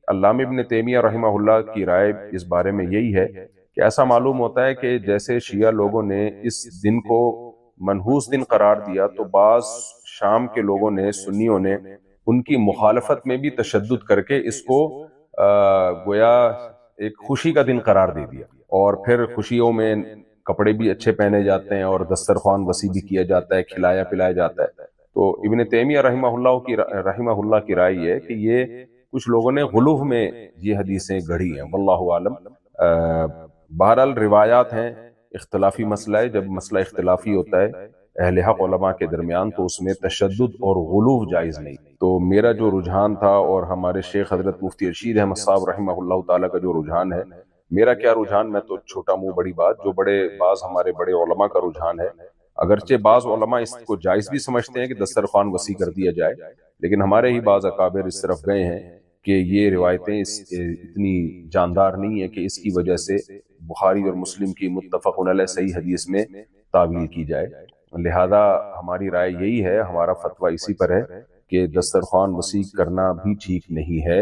علامہ ابن تیمیہ رحمہ اللہ کی رائے اس بارے میں یہی ہے کہ ایسا معلوم ہوتا ہے کہ جیسے شیعہ لوگوں نے اس دن کو منحوس دن قرار دیا تو بعض شام کے لوگوں نے، سنیوں نے ان کی مخالفت میں بھی تشدد کر کے اس کو گویا ایک خوشی کا دن قرار دے دیا، اور پھر خوشیوں میں کپڑے بھی اچھے پہنے جاتے ہیں اور دسترخوان وسیع بھی کیا جاتا ہے، کھلایا پلایا جاتا ہے۔ تو ابن تیمیہ رحمہ اللہ کی رائے یہ ہے کہ یہ کچھ لوگوں نے غلو میں یہ حدیثیں گڑھی ہیں، واللہ عالم۔ بہرحال روایات ہیں، اختلافی مسئلہ ہے، جب مسئلہ اختلافی ہوتا ہے اہل حق علماء کے درمیان تو اس میں تشدد اور غلو جائز نہیں۔ تو میرا جو رجحان تھا اور ہمارے شیخ حضرت مفتی رشید احمد صاحب رحمہ اللہ تعالیٰ کا جو رجحان ہے، میرا کیا رجحان، میں تو چھوٹا منہ بڑی بات، جو بعض ہمارے بڑے علماء کا رجحان ہے، اگرچہ بعض علماء اس کو جائز بھی سمجھتے ہیں کہ دسترخوان وسیع کر دیا جائے، لیکن ہمارے ہی بعض اکابر اس طرف گئے ہیں کہ یہ روایتیں اتنی جاندار نہیں ہے کہ اس کی وجہ سے بخاری اور مسلم کی متفق علیہ صحیح حدیث میں تعویل کی جائے. لہذا ہماری رائے یہی ہے، ہمارا فتویٰ اسی پر ہے کہ دسترخوان وسیع کرنا بھی ٹھیک نہیں ہے.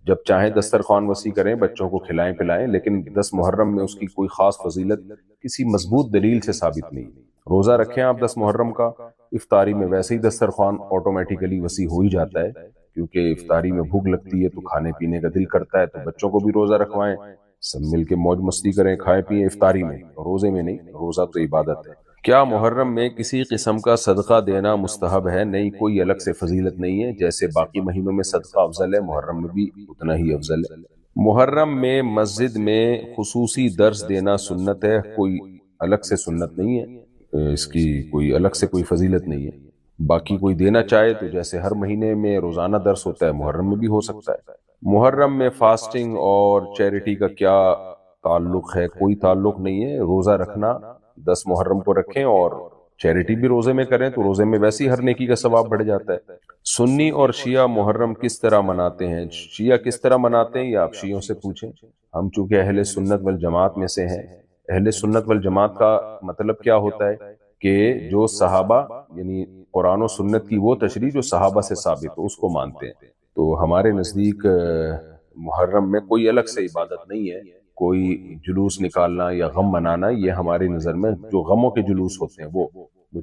جب چاہیں دسترخوان وسیع کریں، بچوں کو کھلائیں پلائیں، لیکن 10 محرم میں اس کی کوئی خاص فضیلت کسی مضبوط دلیل سے ثابت نہیں. روزہ رکھیں آپ 10 محرم کا، افطاری میں ویسے ہی دسترخوان آٹومیٹیکلی وسیع ہو ہی جاتا ہے، کیونکہ افطاری میں بھوک لگتی ہے تو کھانے پینے کا دل کرتا ہے. تو بچوں کو بھی روزہ رکھوائیں، سب مل کے موج مستی کریں، کھائیں پیئیں افطاری میں، روزے میں نہیں. روزہ تو عبادت ہے. کیا محرم میں کسی قسم کا صدقہ دینا مستحب ہے؟ نہیں، کوئی الگ سے فضیلت نہیں ہے. جیسے باقی مہینوں میں صدقہ افضل ہے، محرم میں بھی اتنا ہی افضل ہے. محرم میں مسجد میں خصوصی درس دینا سنت ہے، کوئی الگ سے سنت نہیں ہے، اس کی کوئی الگ سے کوئی فضیلت نہیں ہے. باقی کوئی دینا چاہے تو جیسے ہر مہینے میں روزانہ درس ہوتا ہے، محرم میں بھی ہو سکتا ہے. محرم میں فاسٹنگ اور چیریٹی کا کیا تعلق ہے؟ کوئی تعلق نہیں ہے. روزہ رکھنا 10 محرم کو رکھیں اور چیریٹی بھی روزے میں کریں تو روزے میں ویسے ہی ہر نیکی کا ثواب بڑھ جاتا ہے. سنی اور شیعہ محرم کس طرح مناتے ہیں؟ شیعہ کس طرح مناتے ہیں یہ آپ شیعوں سے پوچھیں. ہم چونکہ اہل سنت والجماعت میں سے ہیں. اہل سنت والجماعت کا مطلب کیا ہوتا ہے کہ جو صحابہ، یعنی قرآن و سنت کی وہ تشریح جو صحابہ سے ثابت ہو، اس کو مانتے ہیں. تو ہمارے نزدیک محرم میں کوئی الگ سے عبادت نہیں ہے. کوئی جلوس نکالنا یا غم منانا، یہ ہماری نظر میں جو غموں کے جلوس ہوتے ہیں وہ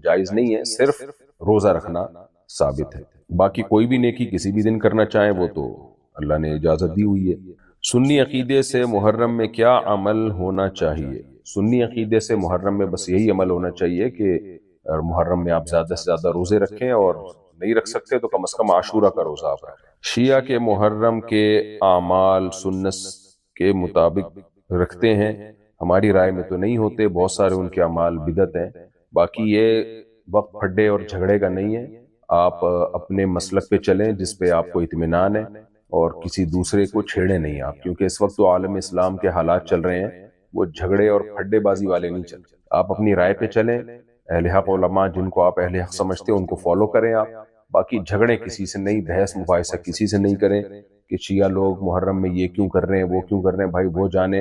جائز نہیں ہے. صرف روزہ رکھنا ثابت ہے. باقی کوئی بھی نیکی کسی بھی دن کرنا چاہیں وہ تو اللہ نے اجازت دی ہوئی ہے. سنی عقیدے سے محرم میں کیا عمل ہونا چاہیے؟ سنی عقیدے سے محرم میں بس یہی عمل ہونا چاہیے کہ محرم میں آپ زیادہ سے زیادہ روزے رکھیں، اور نہیں رکھ سکتے تو کم از کم عاشورہ کا روزہ آپ رکھیں. شیعہ کے محرم کے اعمال سنت کے مطابق رکھتے ہیں؟ ہماری رائے میں تو نہیں ہوتے. بہت سارے ان کے اعمال بدعت ہیں. باقی یہ وقت پھڈے اور جھگڑے کا نہیں ہے. آپ اپنے مسلک پہ چلیں جس پہ آپ کو اطمینان ہے، اور کسی دوسرے کو چھیڑیں نہیں آپ، کیونکہ اس وقت تو عالم اسلام کے حالات چل رہے ہیں، وہ جھگڑے اور پھڈے بازی والے نہیں چل رہے. آپ اپنی رائے پہ چلیں. اہل حق علماء جن کو آپ اہل حق سمجھتے ہیں ان کو فالو کریں آپ. باقی جھگڑے کسی سے نہیں، بحث مباحثہ کسی سے نہیں کریں کہ شیعہ لوگ محرم میں یہ کیوں کر رہے ہیں، وہ کیوں کر رہے ہیں. بھائی وہ جانے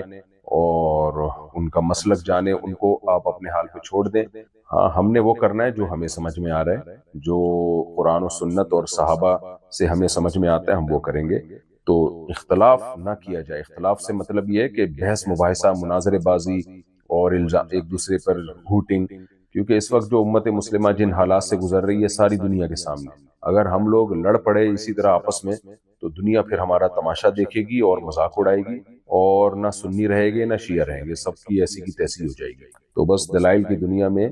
اور ان کا مسلک جانے، ان کو آپ اپنے حال پہ چھوڑ دیں. ہاں، ہم نے وہ کرنا ہے جو ہمیں سمجھ میں آ رہا ہے، جو قرآن و سنت اور صحابہ سے ہمیں سمجھ میں آتا ہے ہم وہ کریں گے. تو اختلاف نہ کیا جائے. اختلاف سے مطلب یہ ہے کہ بحث مباحثہ، مناظرے بازی اور الزام، ایک دوسرے پر ہوٹنگ. کیونکہ اس وقت جو امت مسلمہ جن حالات سے گزر رہی ہے ساری دنیا کے سامنے، اگر ہم لوگ لڑ پڑے اسی طرح آپس میں تو دنیا پھر ہمارا تماشا دیکھے گی اور مذاق اڑائے گی، اور نہ سنی رہے گے نہ شیعہ رہیں گے، سب کی ایسی کی تیسی ہو جائے گی. تو بس دلائل کی دنیا میں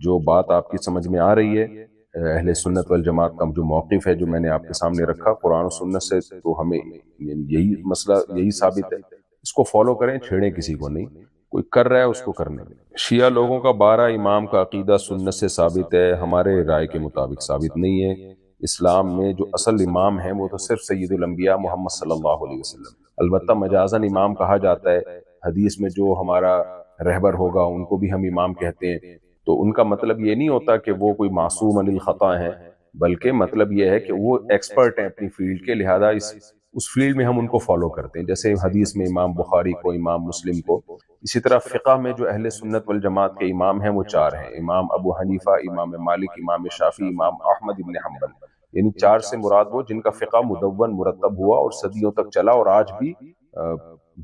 جو بات آپ کی سمجھ میں آ رہی ہے، اہل سنت والجماعت کا جو موقف ہے جو میں نے آپ کے سامنے رکھا قرآن و سنت سے، تو ہمیں یہی مسئلہ یہی ثابت ہے. اس کو فالو کریں، چھیڑیں کسی کو نہیں. کوئی کر رہا ہے اس کو کرنے دیں. شیعہ لوگوں کا 12 امام کا عقیدہ سنت سے ثابت ہے؟ ہمارے رائے کے مطابق ثابت نہیں ہے. اسلام میں جو اصل امام ہیں وہ تو صرف سید الانبیاء محمد صلی اللہ علیہ وسلم. البتہ مجازاً امام کہا جاتا ہے. حدیث میں جو ہمارا رہبر ہوگا ان کو بھی ہم امام کہتے ہیں. تو ان کا مطلب یہ نہیں ہوتا کہ وہ کوئی معصوم عن الخطا ہیں، بلکہ مطلب یہ ہے کہ وہ ایکسپرٹ ہیں اپنی فیلڈ کے، لہذا اس فیلڈ میں ہم ان کو فالو کرتے ہیں. جیسے حدیث میں امام بخاری کو، امام مسلم کو. اسی طرح فقہ میں جو اہل سنت والجماعت کے امام ہیں وہ 4 ہیں: امام ابو حنیفہ، امام مالک، امام شافعی، امام احمد ابن حنبل. یعنی 4 سے مراد وہ جن کا فقہ مدون مرتب ہوا اور صدیوں تک چلا اور آج بھی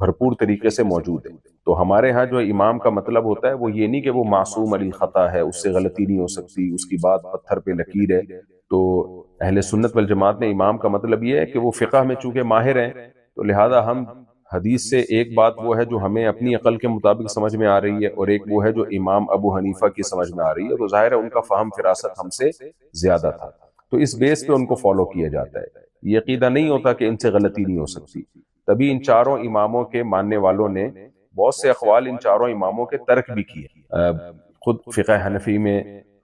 بھرپور طریقے سے موجود ہے. تو ہمارے ہاں جو امام کا مطلب ہوتا ہے وہ یہ نہیں کہ وہ معصوم علی خطا ہے، اس سے غلطی نہیں ہو سکتی، اس کی بات پتھر پہ لکیر ہے. تو اہل سنت والجماعت نے امام کا مطلب یہ ہے کہ وہ فقہ میں چونکہ ماہر ہیں، تو لہذا ہم حدیث سے ایک بات وہ ہے جو ہمیں اپنی عقل کے مطابق سمجھ میں آ رہی ہے، اور ایک وہ ہے جو امام ابو حنیفہ کی سمجھ میں آ رہی ہے. تو ظاہر ہے ان کا فہم فراست ہم سے زیادہ تھا، تو اس بیس پہ ان کو فالو کیا جاتا ہے. یہ عقیدہ نہیں ہوتا کہ ان سے غلطی نہیں ہو سکتی. تبھی ان 4 اماموں کے ماننے والوں نے بہت سے اقوال ان 4 اماموں کے ترک بھی کیے. خود فقہ حنفی میں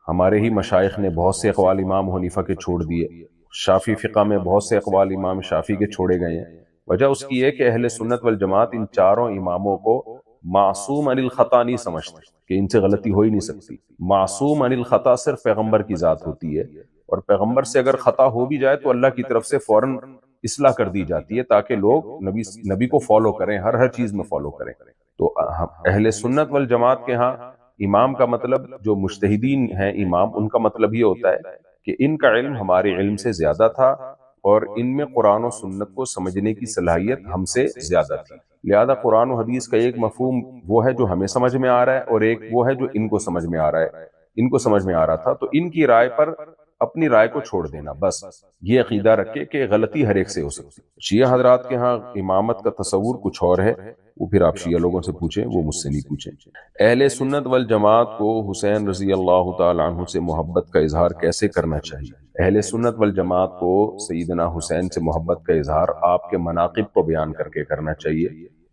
ہمارے ہی مشائخ نے بہت سے اقوال امام حنیفہ کے چھوڑ دیے. شافعی فقہ میں بہت سے اقوال امام شافعی کے چھوڑے گئے ہیں. وجہ اس کی ہے کہ اہل سنت والجماعت ان 4 اماموں کو معصوم عن الخطا نہیں سمجھتے کہ ان سے غلطی ہو ہی نہیں سکتی. معصوم عن الخطا صرف پیغمبر کی ذات ہوتی ہے. اور پیغمبر سے اگر خطا ہو بھی جائے تو اللہ کی طرف سے فوراً اصلاح کر دی جاتی ہے تاکہ لوگ نبی کو فالو کریں، ہر چیز میں فالو کریں۔ تو اہل سنت والجماعت کے ہاں امام کا مطلب، جو مجتہدین ہیں امام، ان کا مطلب یہ ہوتا ہے کہ ان کا علم ہمارے علم سے زیادہ تھا اور ان میں قرآن و سنت کو سمجھنے کی صلاحیت ہم سے زیادہ تھی، لہذا قرآن و حدیث کا ایک مفہوم وہ ہے جو ہمیں سمجھ میں آ رہا ہے اور ایک وہ ہے جو ان کو سمجھ میں آ رہا ہے، ان کو سمجھ میں آ رہا تھا، تو ان کی رائے پر اپنی رائے کو چھوڑ دینا، بس یہ عقیدہ رکھے کہ غلطی ہر ایک سے ہو سکتی ہے۔ شیعہ حضرات کے ہاں امامت کا تصور کچھ اور ہے، وہ پھر آپ شیعہ لوگوں سے پوچھیں، وہ مجھ سے نہیں پوچھیں۔ اہل سنت والجماعت کو حسین رضی اللہ تعالی عنہ سے محبت کا اظہار کیسے کرنا چاہیے؟ اہل سنت والجماعت کو سیدنا حسین سے محبت کا اظہار آپ کے مناقب کو بیان کر کے کرنا چاہیے،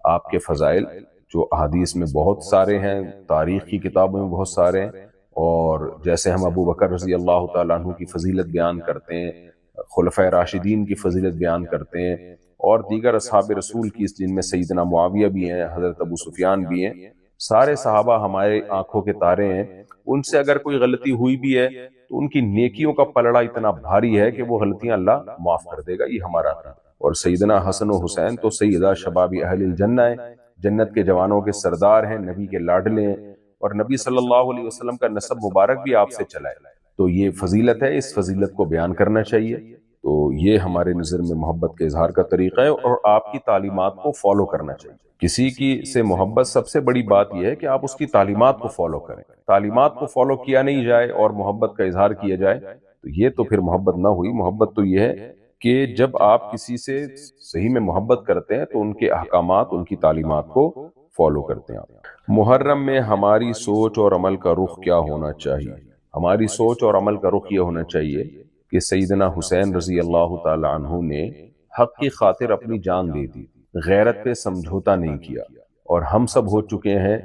آپ کے فضائل جو احادیث میں بہت سارے ہیں، تاریخ کی کتابوں میں بہت سارے ہیں، اور جیسے ہم ابو بکر رضی اللہ تعالیٰ عنہ کی فضیلت بیان کرتے ہیں، خلفۂ راشدین کی فضیلت بیان کرتے ہیں، اور دیگر اصحاب رسول کی، جن میں سیدنا معاویہ بھی ہیں، حضرت ابو سفیان بھی ہیں، سارے صحابہ ہمارے آنکھوں کے تارے ہیں، ان سے اگر کوئی غلطی ہوئی بھی ہے تو ان کی نیکیوں کا پلڑا اتنا بھاری ہے کہ وہ غلطیاں اللہ معاف کر دے گا، یہ ہمارا ہے۔ اور سیدنا حسن و حسین تو سیدہ شباب اہل الجنہ ہیں، جنت کے جوانوں کے سردار ہیں، نبی کے لاڈلے ہیں، اور نبی صلی اللہ علیہ وسلم کا نسب مبارک بھی آپ سے چلا ہے، تو یہ فضیلت ہے، اس فضیلت کو بیان کرنا چاہیے۔ تو یہ ہمارے نظر میں محبت کے اظہار کا طریقہ ہے، اور آپ کی تعلیمات کو فالو کرنا چاہیے۔ کسی کی سے محبت، سب سے بڑی بات یہ ہے کہ آپ اس کی تعلیمات کو فالو کریں۔ تعلیمات کو فالو کیا نہیں جائے اور محبت کا اظہار کیا جائے تو یہ تو پھر محبت نہ ہوئی۔ محبت تو یہ ہے کہ جب آپ کسی سے صحیح میں محبت کرتے ہیں تو ان کے احکامات، ان کی تعلیمات کو فالو کرتے ہیں۔ محرم میں ہماری سوچ اور عمل کا رخ کیا ہونا چاہیے؟ ہماری سوچ اور عمل کا رخ یہ ہونا چاہیے کہ سیدنا حسین رضی اللہ تعالی عنہ نے حق کی خاطر اپنی جان دے دی، غیرت پہ سمجھوتا نہیں کیا، اور ہم سب ہو چکے ہیں،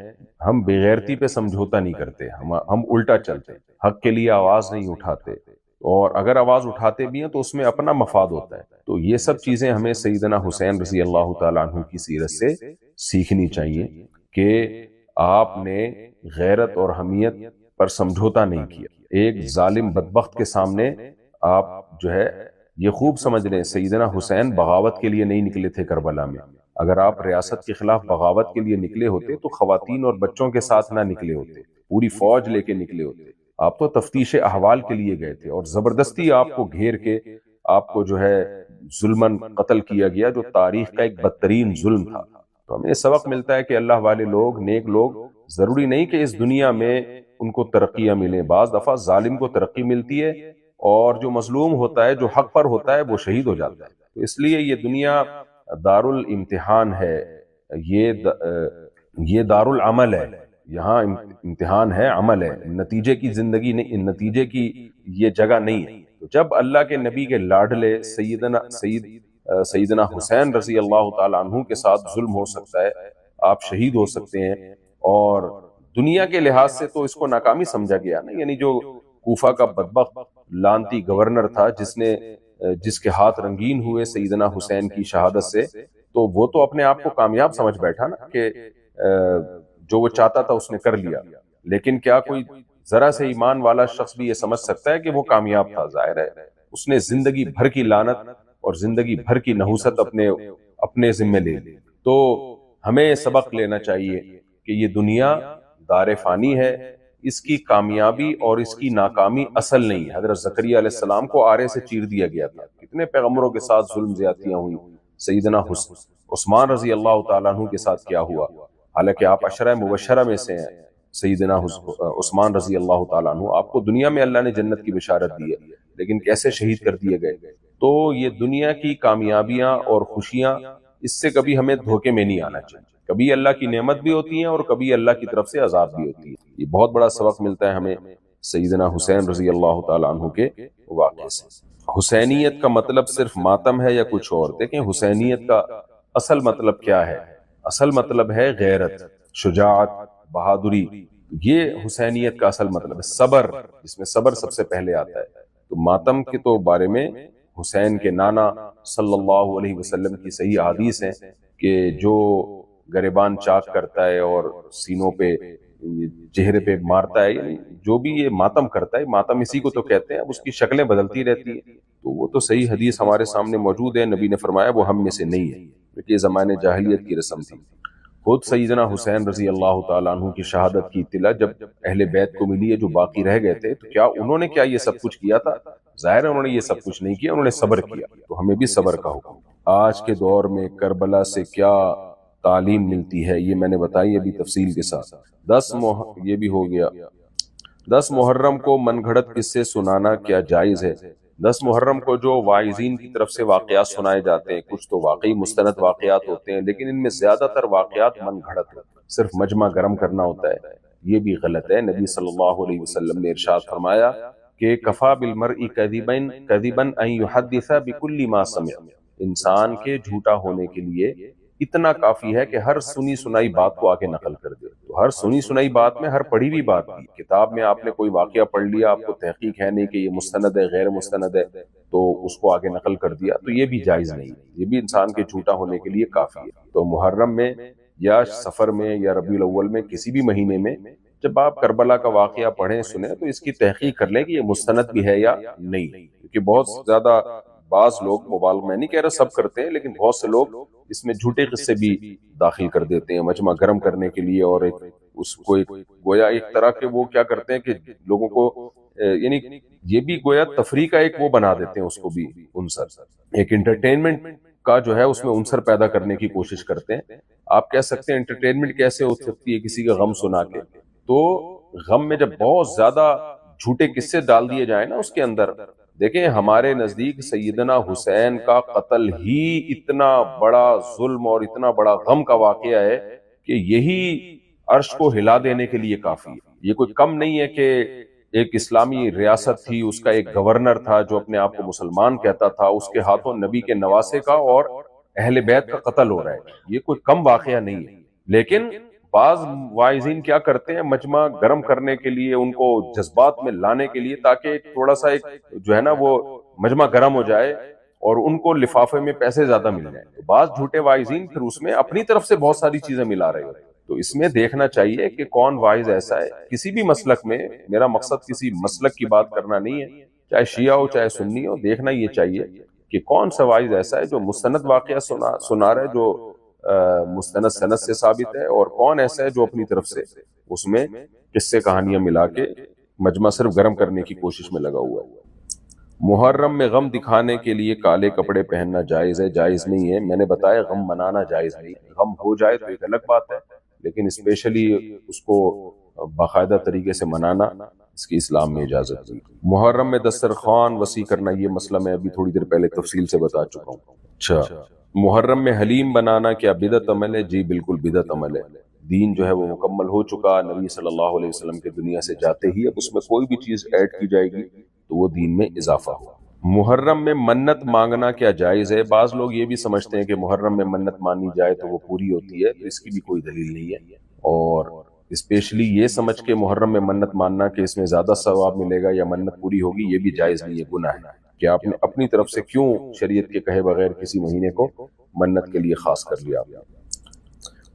ہم بغیرتی پہ سمجھوتا نہیں کرتے، ہم الٹا چلتے، حق کے لیے آواز نہیں اٹھاتے، اور اگر آواز اٹھاتے بھی ہیں تو اس میں اپنا مفاد ہوتا ہے۔ تو یہ سب چیزیں ہمیں سیدنا حسین رضی اللہ تعالیٰ عنہ کی سیرت سے سیکھنی چاہیے کہ آپ نے غیرت اور حمیت پر سمجھوتا نہیں کیا۔ ایک ظالم بدبخت کے سامنے آپ جو ہے یہ خوب سمجھ لیں، سیدنا حسین بغاوت کے لیے نہیں نکلے تھے کربلا میں۔ اگر آپ ریاست کے خلاف بغاوت کے لیے نکلے ہوتے تو خواتین اور بچوں کے ساتھ نہ نکلے ہوتے، پوری فوج لے کے نکلے ہوتے۔ آپ تو تفتیش احوال کے لیے گئے تھے، اور زبردستی آپ کو گھیر کے آپ کو جو ہے ظلماً قتل کیا گیا، جو تاریخ کا ایک بدترین ظلم تھا۔ تو ہمیں سبق ملتا ہے کہ اللہ والے لوگ، نیک لوگ، ضروری نہیں کہ اس دنیا میں ان کو ترقیاں ملیں، بعض دفعہ ظالم کو ترقی ملتی ہے اور جو مظلوم ہوتا ہے، جو حق پر ہوتا ہے، وہ شہید ہو جاتا ہے۔ تو اس لیے یہ دنیا دار الامتحان ہے، یہ دار العمل ہے، یہاں امتحان ہے، عمل ہے، نتیجے کی زندگی نہیں، نتیجے کی یہ جگہ نہیں ہے۔ تو جب اللہ کے نبی کے لاڈلے سیدنا حسین رضی اللہ تعالیٰ عنہ کے ساتھ ظلم ہو سکتا ہے، آپ شہید ہو سکتے ہیں، اور دنیا کے لحاظ سے تو اس کو ناکامی سمجھا گیا نا، یعنی جو کوفہ کا بدبخت لانتی گورنر تھا جس کے ہاتھ رنگین ہوئے سیدنا حسین کی شہادت سے، تو وہ تو اپنے آپ کو کامیاب سمجھ بیٹھا نا کہ جو وہ چاہتا تھا اس نے کر لیا۔ لیکن کیا کوئی ذرا سے ایمان والا شخص بھی یہ سمجھ سکتا ہے کہ وہ کامیاب تھا؟ ظاہر ہے اس نے زندگی بھر کی لعنت اور زندگی بھر کی نحوست اپنے ذمہ لے لی۔ تو ہمیں سبق لینا چاہیے کہ یہ دنیا دار فانی ہے، اس کی کامیابی اور اس کی ناکامی اصل نہیں ہے۔ حضرت زکریا علیہ السلام کو آرے سے چیر دیا گیا تھا، کتنے پیغمبروں کے ساتھ ظلم زیادتیاں ہوئی، سیدنا عثمان رضی اللہ تعالیٰ عنہ کے ساتھ کیا ہوا، حالانکہ آپ عشرہ مبشرہ میں سے ہیں۔ سیدنا عثمان رضی اللہ تعالیٰ عنہ، آپ کو دنیا میں اللہ نے جنت کی بشارت دی ہے، لیکن کیسے شہید کر دیے گئے۔ تو یہ دنیا کی کامیابیاں اور خوشیاں، اس سے کبھی ہمیں دھوکے میں نہیں آنا چاہیے، کبھی اللہ کی نعمت بھی ہوتی ہے اور کبھی اللہ کی طرف سے عذاب بھی ہوتی ہے۔ یہ بہت بڑا سبق ملتا ہے ہمیں سیدنا حسین رضی اللہ تعالیٰ عنہ کے واقعے سے۔ حسینیت کا مطلب صرف ماتم ہے یا کچھ اور؟ دیکھیں حسینیت کا اصل مطلب کیا ہے؟ اصل مطلب ہے غیرت، شجاعت، بہادری، یہ حسینیت کا اصل مطلب ہے۔ صبر، جس میں صبر سب سے پہلے آتا ہے۔ تو ماتم کے تو بارے میں حسین کے نانا صلی اللہ علیہ وسلم کی صحیح حدیث ہے کہ جو گریبان چاک کرتا ہے اور سینوں پہ چہرے پہ مارتا ہے، یعنی جو بھی یہ ماتم کرتا ہے، ماتم اسی کو تو کہتے ہیں، اب اس کی شکلیں بدلتی رہتی ہیں، تو وہ تو صحیح حدیث ہمارے سامنے موجود ہے، نبی نے فرمایا وہ ہم میں سے نہیں ہے، کیونکہ یہ زمانے جاہلیت کی رسم تھی۔ خود سیدنا حسین رضی اللہ تعالیٰ عنہ کی شہادت کی اطلاع جب اہل بیت کو ملی ہے جو باقی رہ گئے تھے، تو کیا انہوں نے کیا یہ سب کچھ کیا تھا؟ ظاہر ہے انہوں نے یہ سب کچھ نہیں کیا، انہوں نے صبر کیا، تو ہمیں بھی صبر کا حکم۔ آج کے دور میں کربلا سے کیا تعلیم ملتی ہے یہ میں نے بتائی ابھی تفصیل کے ساتھ۔ یہ بھی ہو گیا۔ 10 محرم کو من گھڑت قصے سنانا کیا جائز ہے؟ 10 محرم کو جو واعظین کی طرف سے واقعات سنائے جاتے ہیں، کچھ تو واقعی مستند واقعات ہوتے ہیں، لیکن ان میں زیادہ تر واقعات من گھڑت ہیں، صرف مجمع گرم کرنا ہوتا ہے، یہ بھی غلط ہے۔ نبی صلی اللہ علیہ وسلم نے ارشاد فرمایا کہ کفا بالمرء کذبا ان یحدث بکل ما سمع، انسان کے جھوٹا ہونے کے لیے اتنا کافی ہے کہ ہر سنی سنائی بات کو آگے نقل کر دے۔ تو ہر سنی سنائی بات میں ہر پڑھی ہوئی بات بھی، کتاب میں آپ نے کوئی واقعہ پڑھ لیا، آپ کو تحقیق ہے نہیں کہ یہ مستند ہے غیر مستند ہے، تو اس کو آگے نقل کر دیا، تو یہ بھی جائز نہیں، یہ بھی انسان کے جھوٹا ہونے کے لیے کافی ہے۔ تو محرم میں یا سفر میں یا ربیع الاول میں کسی بھی مہینے میں جب آپ کربلا کا واقعہ پڑھیں سنیں تو اس کی تحقیق کر لیں کہ یہ مستند بھی ہے یا نہیں، کیونکہ بہت زیادہ بعض لوگ، مبالغہ میں نہیں کہہ رہا سب کرتے ہیں، لیکن بہت سے لوگ اس میں جھوٹے قصے بھی داخل کر دیتے ہیں مجمع گرم کرنے کے لیے، اور اس کو گویا ایک طرح کے وہ کیا کرتے ہیں کہ لوگوں کو یعنی یہ بھی گویا تفریح کا ایک وہ بنا دیتے ہیں، اس کو بھی عنصر، ایک انٹرٹینمنٹ کا جو ہے اس میں عنصر پیدا کرنے کی کوشش کرتے ہیں۔ آپ کہہ سکتے ہیں انٹرٹینمنٹ کیسے ہو سکتی ہے کسی کا غم سنا کے؟ تو غم میں جب بہت زیادہ جھوٹے قصے ڈال دیے جائیں نا اس کے اندر، دیکھیں ہمارے نزدیک سیدنا حسین کا قتل ہی اتنا بڑا ظلم اور اتنا بڑا غم کا واقعہ ہے کہ یہی عرش کو ہلا دینے کے لیے کافی ہے۔ یہ کوئی کم نہیں ہے کہ ایک اسلامی ریاست تھی، اس کا ایک گورنر تھا جو اپنے آپ کو مسلمان کہتا تھا، اس کے ہاتھوں نبی کے نواسے کا اور اہل بیت کا قتل ہو رہا ہے، یہ کوئی کم واقعہ نہیں ہے۔ لیکن بعض واعظین کیا کرتے ہیں، مجمع گرم کرنے کے لیے، ان کو جذبات میں لانے کے لیے، تاکہ تھوڑا سا ایک جو ہے نا وہ مجمع گرم ہو جائے اور ان کو لفافے میں پیسے زیادہ مل جائیں، تو بعض جھوٹے واعظین پھر اس میں اپنی طرف سے بہت ساری چیزیں ملا رہے ہوتے ہیں۔ تو اس میں دیکھنا چاہیے کہ کون واعظ ایسا ہے کسی بھی مسلک میں، میرا مقصد کسی مسلک کی بات کرنا نہیں ہے، چاہے شیعہ ہو چاہے سنی ہو، دیکھنا یہ چاہیے کہ کون سا واعظ ایسا ہے جو مستند واقعہ سنا رہا ہے، جو مستند سند سے ثابت ہے، اور کون ایسا ہے جو اپنی طرف سے اس میں قصے کہانیاں ملا کے مجمع صرف گرم کرنے کی کوشش میں لگا ہوا ہے۔ محرم میں غم دکھانے کے لیے کالے کپڑے پہننا جائز ہے؟ جائز نہیں ہے، میں نے بتایا غم منانا جائز نہیں، غم ہو جائے تو ایک الگ بات ہے، لیکن اسپیشلی اس کو باقاعدہ طریقے سے منانا اس کی اسلام میں اجازت نہیں۔ محرم میں دسترخوان وسیع کرنا، یہ مسئلہ میں ابھی تھوڑی دیر پہلے تفصیل سے بتا چکا ہوں۔ اچھا، محرم میں حلیم بنانا کیا بدعت عمل ہے؟ جی بالکل بدعت عمل ہے، دین جو ہے وہ مکمل ہو چکا، نبی صلی اللہ علیہ وسلم کے دنیا سے جاتے ہی اب اس میں کوئی بھی چیز ایڈ کی جائے گی تو وہ دین میں اضافہ ہوا۔ محرم میں منت مانگنا کیا جائز ہے؟ بعض لوگ یہ بھی سمجھتے ہیں کہ محرم میں منت مانی جائے تو وہ پوری ہوتی ہے، تو اس کی بھی کوئی دلیل نہیں ہے، اور اسپیشلی یہ سمجھ کے محرم میں منت ماننا کہ اس میں زیادہ ثواب ملے گا یا منت پوری ہوگی، یہ بھی جائز نہیں ہے، گناہ ہے کہ آپ نے اپنی طرف سے کیوں شریعت کے کہے بغیر کسی مہینے کو منت کے لیے خاص کر لیا۔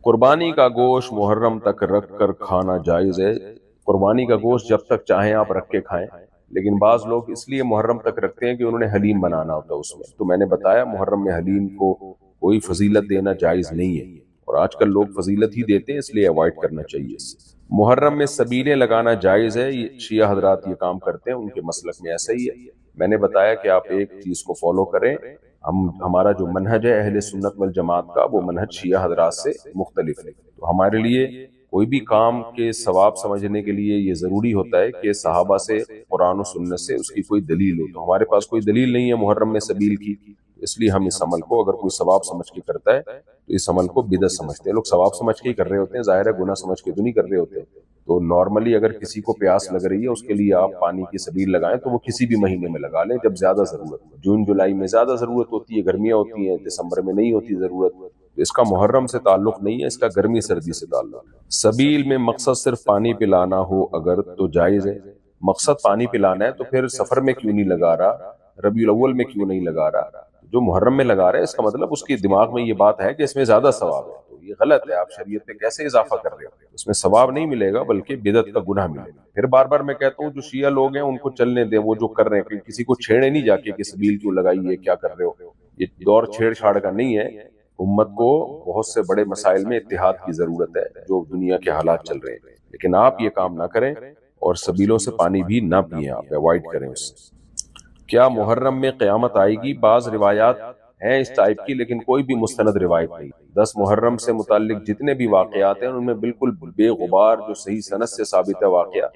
قربانی کا گوشت محرم تک رکھ کر کھانا جائز ہے؟ قربانی کا گوشت جب تک چاہیں آپ رکھ کے کھائیں، لیکن بعض لوگ اس لیے محرم تک رکھتے ہیں کہ انہوں نے حلیم بنانا ہوتا ہے اس میں، تو میں نے بتایا محرم میں حلیم کو کوئی فضیلت دینا جائز نہیں ہے، اور آج کل لوگ فضیلت ہی دیتے ہیں، اس لیے اوائڈ کرنا چاہیے۔ محرم میں سبیلیں لگانا جائز ہے؟ شیعہ حضرات یہ کام کرتے ہیں، ان کے مسلک میں ایسا ہی ہے۔ میں نے بتایا کہ آپ ایک چیز کو فالو کریں، ہمارا جو منہج ہے اہل سنت والجماعت کا، وہ منہج شیعہ حضرات سے مختلف ہے، تو ہمارے لیے کوئی بھی کام کے ثواب سمجھنے کے لیے یہ ضروری ہوتا ہے کہ صحابہ سے، قرآن و سنت سے اس کی کوئی دلیل ہو، تو ہمارے پاس کوئی دلیل نہیں ہے محرم میں سبیل کی، اس لیے ہم اس عمل کو اگر کوئی ثواب سمجھ کے کرتا ہے تو اس عمل کو بدعت سمجھتے ہیں۔ لوگ ثواب سمجھ کے ہی کر رہے ہوتے ہیں، ظاہر ہے گناہ سمجھ کے تو نہیں کر رہے ہوتے۔ تو نارملی اگر کسی کو پیاس لگ رہی ہے اس کے لیے آپ پانی کی سبیل لگائیں تو وہ کسی بھی مہینے میں لگا لیں جب زیادہ ضرورت ہو۔ جون جولائی میں زیادہ ضرورت ہوتی ہے، گرمیاں ہوتی ہیں، دسمبر میں نہیں ہوتی ضرورت، تو اس کا محرم سے تعلق نہیں ہے، اس کا گرمی سردی سے تعلق ہے۔ سبیل میں مقصد صرف پانی پلانا ہو اگر تو جائز ہے؟ مقصد پانی پلانا ہے تو پھر سفر میں کیوں نہیں لگا رہا، ربیع الاول میں کیوں نہیں لگا رہا؟ جو محرم میں لگا رہا ہے اس کا مطلب اس کے دماغ میں یہ بات ہے کہ اس میں زیادہ ثواب ہے، تو یہ غلط ہے، آپ شریعت پہ کیسے اضافہ کر رہے ہو؟ اس میں ثواب نہیں ملے گا بلکہ بدعت کا گناہ ملے گا۔ پھر بار بار میں کہتا ہوں جو شیعہ لوگ ہیں ان کو چلنے دیں، وہ جو کر رہے ہیں، کسی کو چھیڑے نہیں جا کے کہ سبیل کیوں لگائی ہے، کیا کر رہے ہو، یہ دور چھیڑ چھاڑ کا نہیں ہے۔ امت کو بہت سے بڑے مسائل میں اتحاد کی ضرورت ہے جو دنیا کے حالات چل رہے ہیں، لیکن آپ یہ کام نہ کریں اور سبیلوں سے پانی بھی نہ پئیں، آپ اوائڈ کریں اس سے۔ کیا محرم میں قیامت آئے گی؟ بعض روایات ہیں اس ٹائپ کی، لیکن کوئی بھی مستند روایت نہیں۔ 10 محرم سے متعلق جتنے بھی واقعات ہیں ان میں بالکل بے غبار جو صحیح سند سے ثابت ہے واقعہ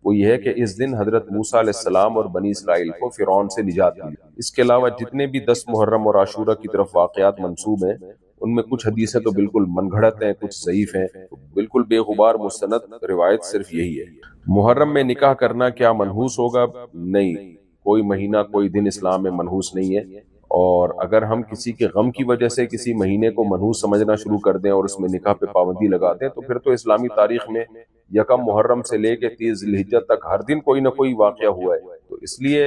وہ یہ ہے کہ اس دن حضرت موسیٰ علیہ السلام اور بنی اسرائیل کو فرعون سے نجات ملی۔ اس کے علاوہ جتنے بھی 10 محرم اور عاشورہ کی طرف واقعات منسوب ہیں ان میں کچھ حدیثیں تو بالکل من گھڑت ہیں، کچھ ضعیف ہیں، بالکل بے غبار مستند روایت صرف یہی ہے۔ محرم میں نکاح کرنا کیا منحوس ہوگا؟ نہیں، کوئی مہینہ کوئی دن اسلام میں منحوس نہیں ہے، اور اگر ہم کسی کے غم کی وجہ سے کسی مہینے کو منحوس سمجھنا شروع کر دیں اور اس میں نکاح پہ پابندی لگا دیں تو پھر تو اسلامی تاریخ میں یکم محرم سے لے کے 30 ذی الحجہ تک ہر دن کوئی نہ کوئی واقعہ ہوا ہے۔ تو اس لیے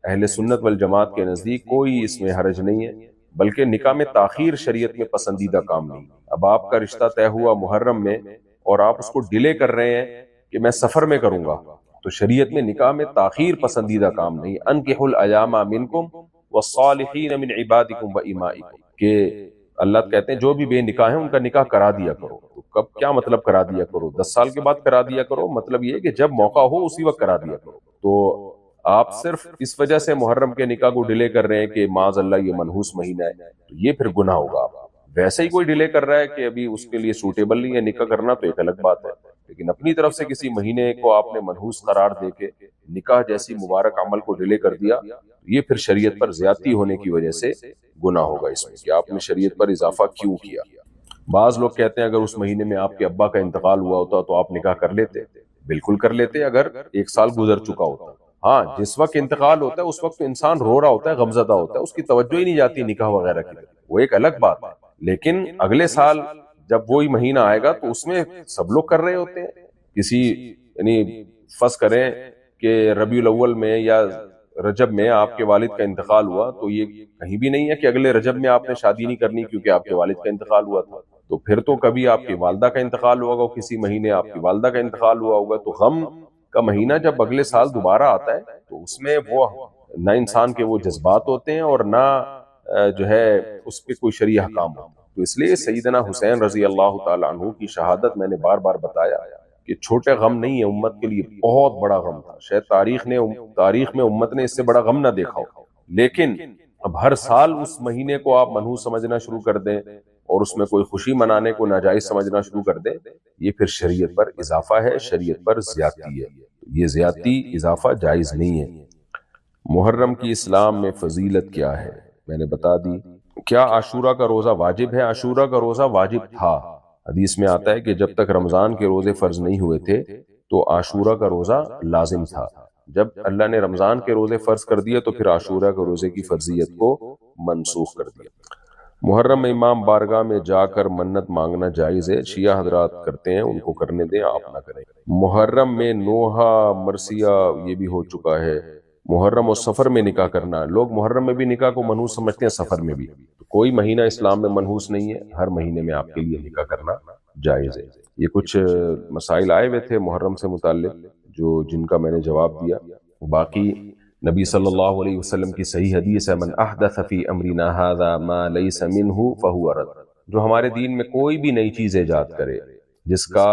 اہل سنت والجماعت کے نزدیک کوئی اس میں حرج نہیں ہے، بلکہ نکاح میں تاخیر شریعت میں پسندیدہ کام نہیں۔ اب آپ کا رشتہ طے ہوا محرم میں اور آپ اس کو ڈیلے کر رہے ہیں کہ میں سفر میں کروں گا، تو شریعت میں نکاح میں تاخیر پسندیدہ کام نہیں۔ انکحوا الایام منکم والصالحین من عبادکم وامائکم، کہ اللہ کہتے ہیں جو بھی بے نکاح ہیں ان کا نکاح کرا دیا کرو۔ تو کب کیا مطلب کرا دیا کرو؟ 10 سال کے بعد کرا دیا کرو؟ مطلب یہ ہے کہ جب موقع ہو اسی وقت کرا دیا کرو۔ تو آپ صرف اس وجہ سے محرم کے نکاح کو ڈیلے کر رہے ہیں کہ معاذ اللہ یہ منحوس مہینہ ہے، تو یہ پھر گناہ ہوگا۔ ویسے ہی کوئی ڈیلے کر رہا ہے کہ ابھی اس کے لیے سوٹیبل نہیں ہے نکاح کرنا تو ایک الگ بات ہے، لیکن اپنی طرف سے کسی مہینے کو آپ نے منحوس قرار دے کے نکاح جیسی مبارک عمل کو ڈیلے کر دیا، یہ پھر شریعت پر زیادتی ہونے کی وجہ سے گناہ ہوگا اس میں کہ آپ نے شریعت پر اضافہ کیوں کیا۔ بعض لوگ کہتے ہیں اگر اس مہینے میں آپ کے ابا کا انتقال ہوا ہوتا تو آپ نکاح کر لیتے۔ بالکل کر لیتے اگر 1 سال گزر چکا ہوتا۔ ہاں، جس وقت انتقال ہوتا ہے اس وقت تو انسان رو رہا ہوتا ہے، غمزدہ ہوتا ہے، اس کی توجہ ہی نہیں جاتی نکاح وغیرہ کی، وہ ایک الگ بات ہے۔ لیکن اگلے سال جب وہی مہینہ آئے گا تو اس میں سب لوگ کر رہے ہوتے ہیں۔ کسی یعنی فرض کریں کہ ربیع الاول میں یا رجب میں آپ کے والد کا انتقال ہوا، تو یہ کہیں بھی نہیں ہے کہ اگلے رجب میں آپ نے شادی نہیں کرنی کیونکہ آپ کے والد کا انتقال ہوا تھا۔ تو پھر تو کبھی آپ کی والدہ کا انتقال ہوا ہوگا، کسی مہینے آپ کی والدہ کا انتقال ہوا ہوگا، تو غم کا مہینہ جب اگلے سال دوبارہ آتا ہے تو اس میں وہ نہ انسان کے وہ جذبات ہوتے ہیں اور نہ جو ہے اس پہ کوئی شرعی احکام ہوتا۔ تو اس لیے سیدنا حسین رضی اللہ تعالیٰ عنہ کی شہادت میں نے بار بار بتایا کہ چھوٹے غم نہیں ہے، امت کے لیے بہت بڑا غم تھا۔ شاید تاریخ میں امت نے اس سے بڑا غم نہ دیکھا ہو، لیکن اب ہر سال اس مہینے کو آپ منحوس سمجھنا شروع کر دیں اور اس میں کوئی خوشی منانے کو ناجائز سمجھنا شروع کر دیں، یہ پھر شریعت پر اضافہ ہے، شریعت پر زیادتی ہے، یہ زیادتی اضافہ جائز نہیں ہے۔ محرم کی اسلام میں فضیلت کیا ہے؟ میں نے بتا دی۔ کیا عاشورہ کا روزہ واجب ہے؟ عاشورہ کا روزہ واجب تھا، حدیث میں آتا ہے کہ جب تک رمضان کے روزے فرض نہیں ہوئے تھے تو عاشورہ کا روزہ لازم تھا۔ جب اللہ نے رمضان کے روزے فرض کر دیے تو پھر عاشورہ کے روزے کی فرضیت کو منسوخ کر دیا۔ محرم میں امام بارگاہ میں جا کر منت مانگنا جائز ہے؟ شیعہ حضرات کرتے ہیں، ان کو کرنے دیں، آپ نہ کریں۔ محرم میں نوحہ مرثیہ یہ بھی ہو چکا ہے۔ محرم اور سفر میں نکاح کرنا، لوگ محرم میں بھی نکاح کو منحوس سمجھتے ہیں، سفر میں بھی۔ کوئی مہینہ اسلام میں منحوس نہیں ہے، ہر مہینے میں آپ کے لیے نکاح کرنا جائز ہے۔ یہ کچھ مسائل آئے ہوئے تھے محرم سے متعلق جن کا میں نے جواب دیا۔ باقی نبی صلی اللہ علیہ وسلم کی صحیح حدیث ہے، من احدث فی امرنا ھذا ما لیس منہ فہو رد، جو ہمارے دین میں کوئی بھی نئی چیز ایجاد کرے جس کا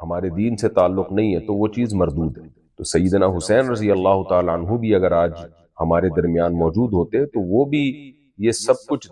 ہمارے دین سے تعلق نہیں ہے تو وہ چیز مردود ہے۔ تو سیدنا حسین رضی اللہ تعالیٰ عنہ بھی اگر آج ہمارے درمیان موجود ہوتے تو وہ بھی یہ سب کچھ